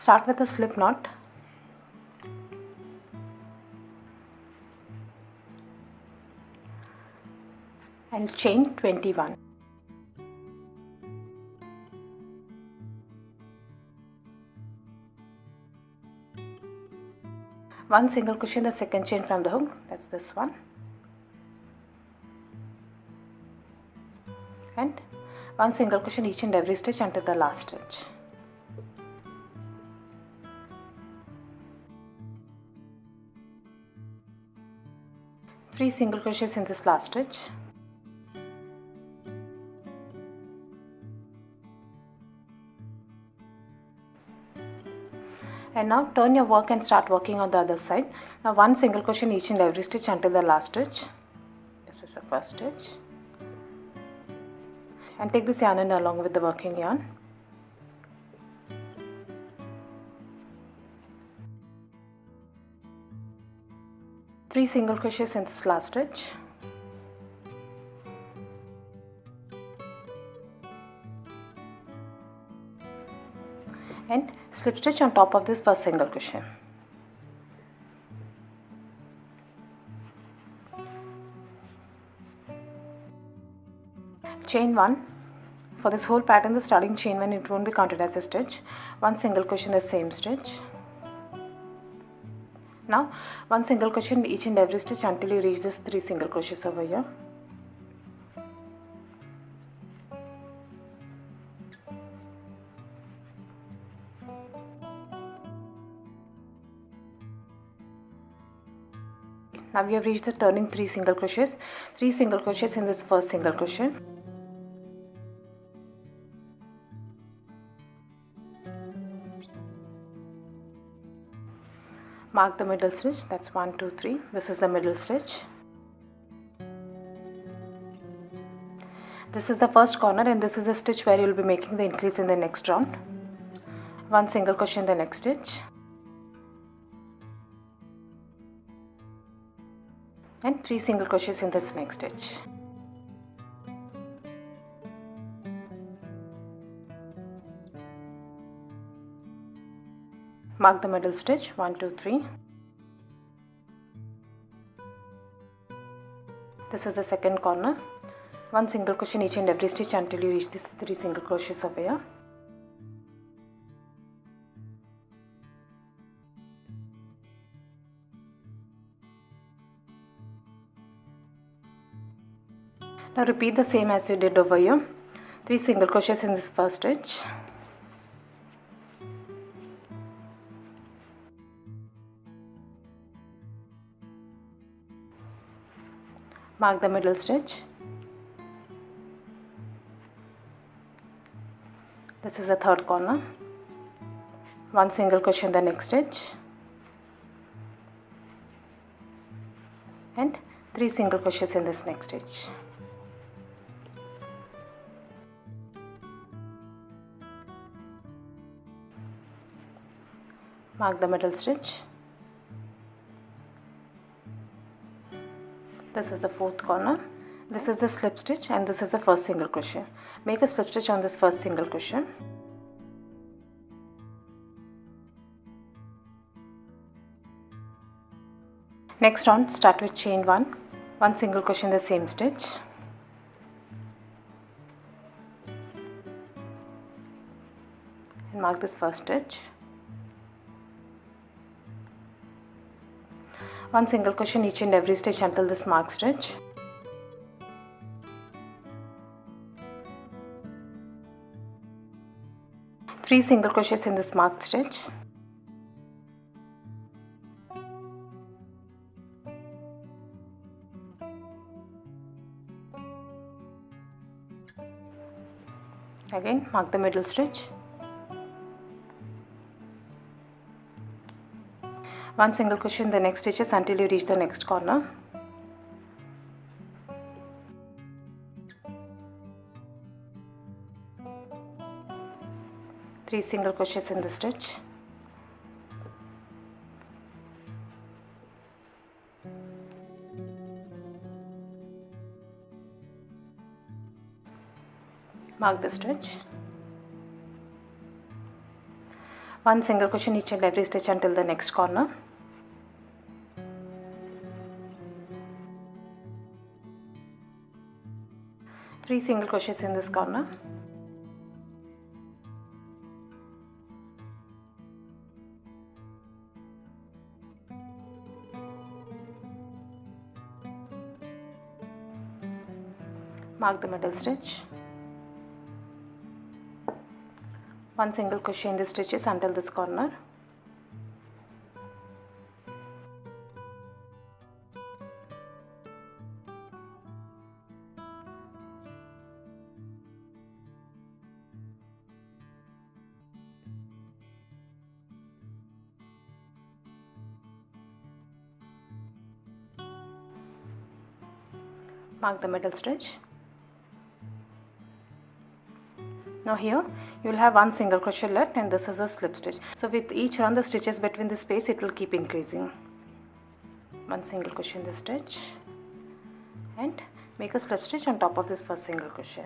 Start with a slip knot and chain 21. One single crochet in the second chain from the hook, that's this one, and one single crochet in each and every stitch until the last stitch. Three single crochets in this last stitch. And now turn your work and start working on the other side. Now one single crochet in each and every stitch until the last stitch. This is the first stitch. And take this yarn end along with the working yarn. Three single crochets in this last stitch. And slip stitch on top of this first single crochet. Chain 1. For this whole pattern, the starting chain 1, it won't be counted as a stitch. One single crochet in the same stitch. Now one single crochet in each and every stitch until you reach this 3 single crochets over here. Now we have reached the turning 3 single crochets. 3 single crochets in this first single crochet. Mark the middle stitch, that's 1, 2, 3. This is the middle stitch. This is the first corner and this is the stitch where you will be making the increase in the next round. One single crochet in the next stitch. And 3 single crochets in this next stitch. Mark the middle stitch, 1, 2, 3. This is the second corner. One single crochet in each and every stitch until you reach this 3 single crochets over here. Now repeat the same as you did over here. 3 single crochets in this first stitch. Mark the middle stitch. This is the third corner. One single crochet in the next stitch. And 3 single crochets in this next stitch. Mark the middle stitch. This is the fourth corner. This is the slip stitch and this is the first single crochet. Make a slip stitch on this first single crochet. Next round, start with chain 1. One single crochet in the same stitch. And mark this first stitch. One single crochet in each and every stitch until this mark stitch. Three single crochets in this marked stitch. Again, mark the middle stitch. One single crochet in the next stitches until you reach the next corner. Three single crochets in the stitch. Mark the stitch. 1 single crochet each and every stitch until the next corner. Three single crochets in this corner. Mark the middle stitch. 1 single crochet in the stitches until this corner. Mark the middle stitch. Now here you will have 1 single crochet left, and this is a slip stitch. So with each run, the stitches between the space, it will keep increasing. 1 single crochet in the stitch and make a slip stitch on top of this first single crochet.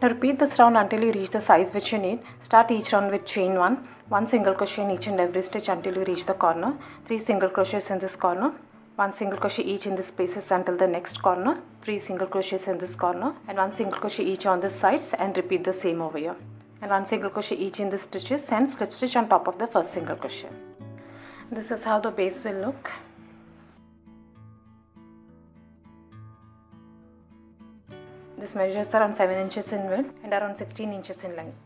Now repeat this round until you reach the size which you need. Start each round with chain 1 single crochet in each and every stitch until you reach the corner, 3 single crochets in this corner, 1 single crochet each in the spaces until the next corner, 3 single crochets in this corner, and 1 single crochet each on the sides, and repeat the same over here. And 1 single crochet each in the stitches and slip stitch on top of the first single crochet. This is how the base will look. This measures around 7 inches in width and around 16 inches in length.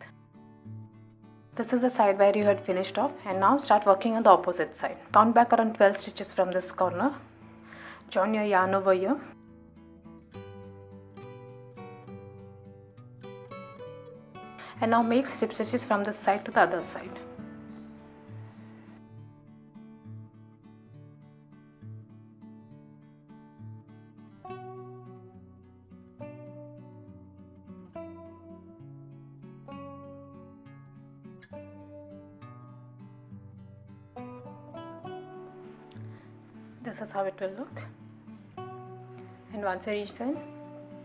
This is the side where you had finished off, and now start working on the opposite side. Count back around 12 stitches from this corner. Join your yarn over here. And now make slip stitches from this side to the other side. This is how it will look. And once you reach there,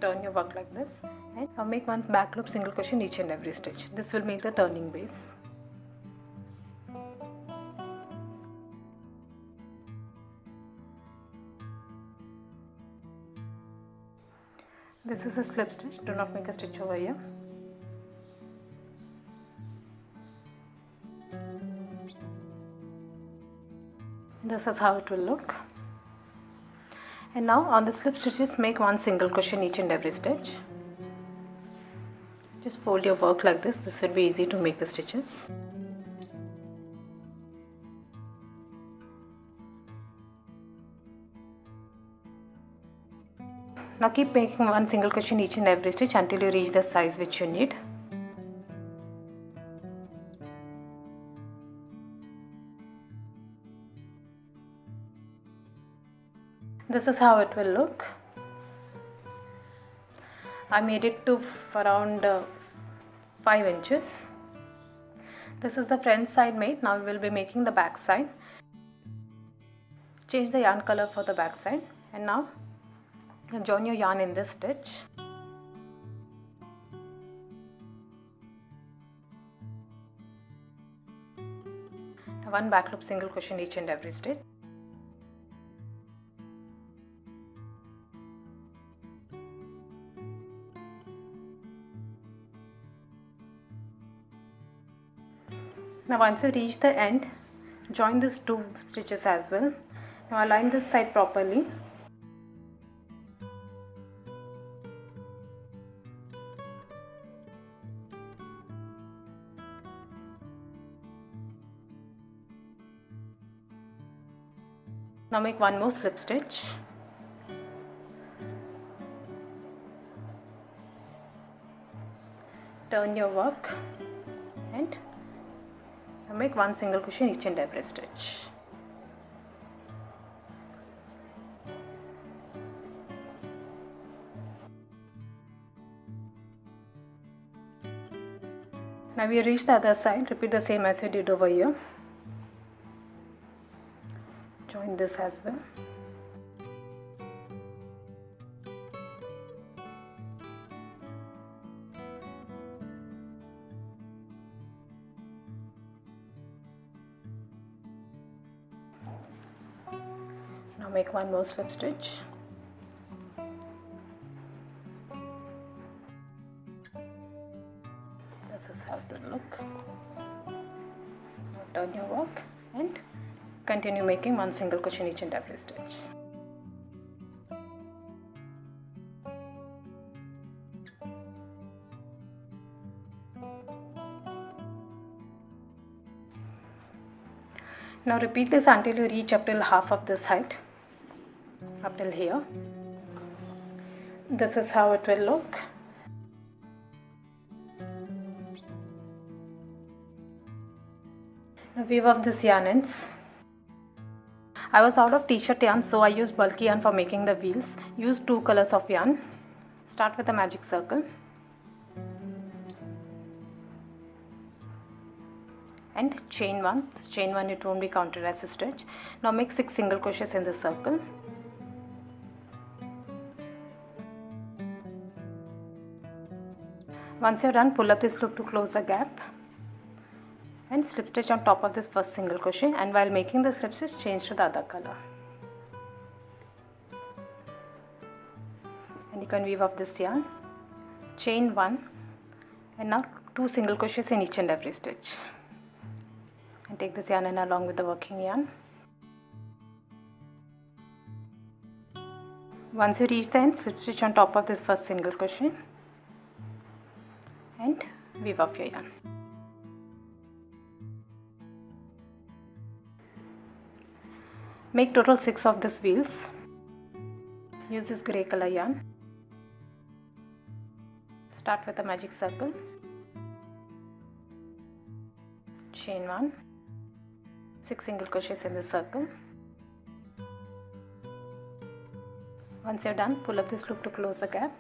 turn your work like this, and now make 1 back loop single crochet in each and every stitch. This will make the turning base. This is a slip stitch. Do not make a stitch over here. This is how it will look. And now on the slip stitches, make 1 single crochet in each and every stitch. Just fold your work like this. This will be easy to make the stitches. Now keep making 1 single crochet in each and every stitch until you reach the size which you need. This is how it will look. I made it to around 5 inches. This is the front side made. Now we will be making the back side. Change the yarn color for the back side, and now join your yarn in this stitch. One back loop single crochet in each and every stitch. Now once you reach the end, join these 2 stitches as well. Now align this side properly. Now make 1 more slip stitch. Turn your work and make 1 single crochet in each and every stitch. Now we reach the other side. Repeat the same as you did over here. Join this as well. make one more slip stitch. This is how it will look. Now turn your work and continue making one single crochet in each and every stitch. Now repeat this until you reach up till half of this height, up till here. This is how it will look. Now weave off this yarn ends. I was out of T-shirt yarn, so I used bulky yarn for making the wheels. Use 2 colors of yarn. Start with a magic circle. And chain 1. This chain 1, it won't be counted as a stitch. Now make 6 single crochets in the circle. Once you're done, pull up this loop to close the gap and slip stitch on top of this first single crochet, and while making the slip stitch, change to the other color. And you can weave off this yarn, chain 1, and now 2 single crochets in each and every stitch. And take this yarn in along with the working yarn. Once you reach the end, slip stitch on top of this first single crochet and weave off your yarn. Make total 6 of these wheels. Use this grey color yarn. Start with a magic circle, chain 1, 6 single crochets in the circle. Once you're done, pull up this loop to close the gap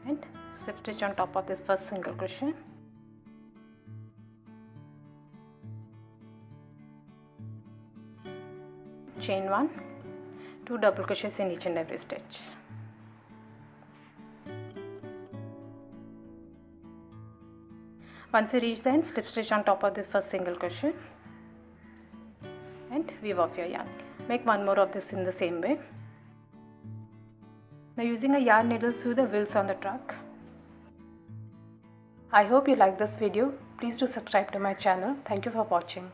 and slip stitch on top of this first single crochet. Chain 1, 2 double crochets in each and every stitch. Once you reach the end, slip stitch on top of this first single crochet and weave off your yarn. Make one more of this in the same way. Now using a yarn needle, sew the wheels on the truck. I hope you like this video. Please do subscribe to my channel. Thank you for watching.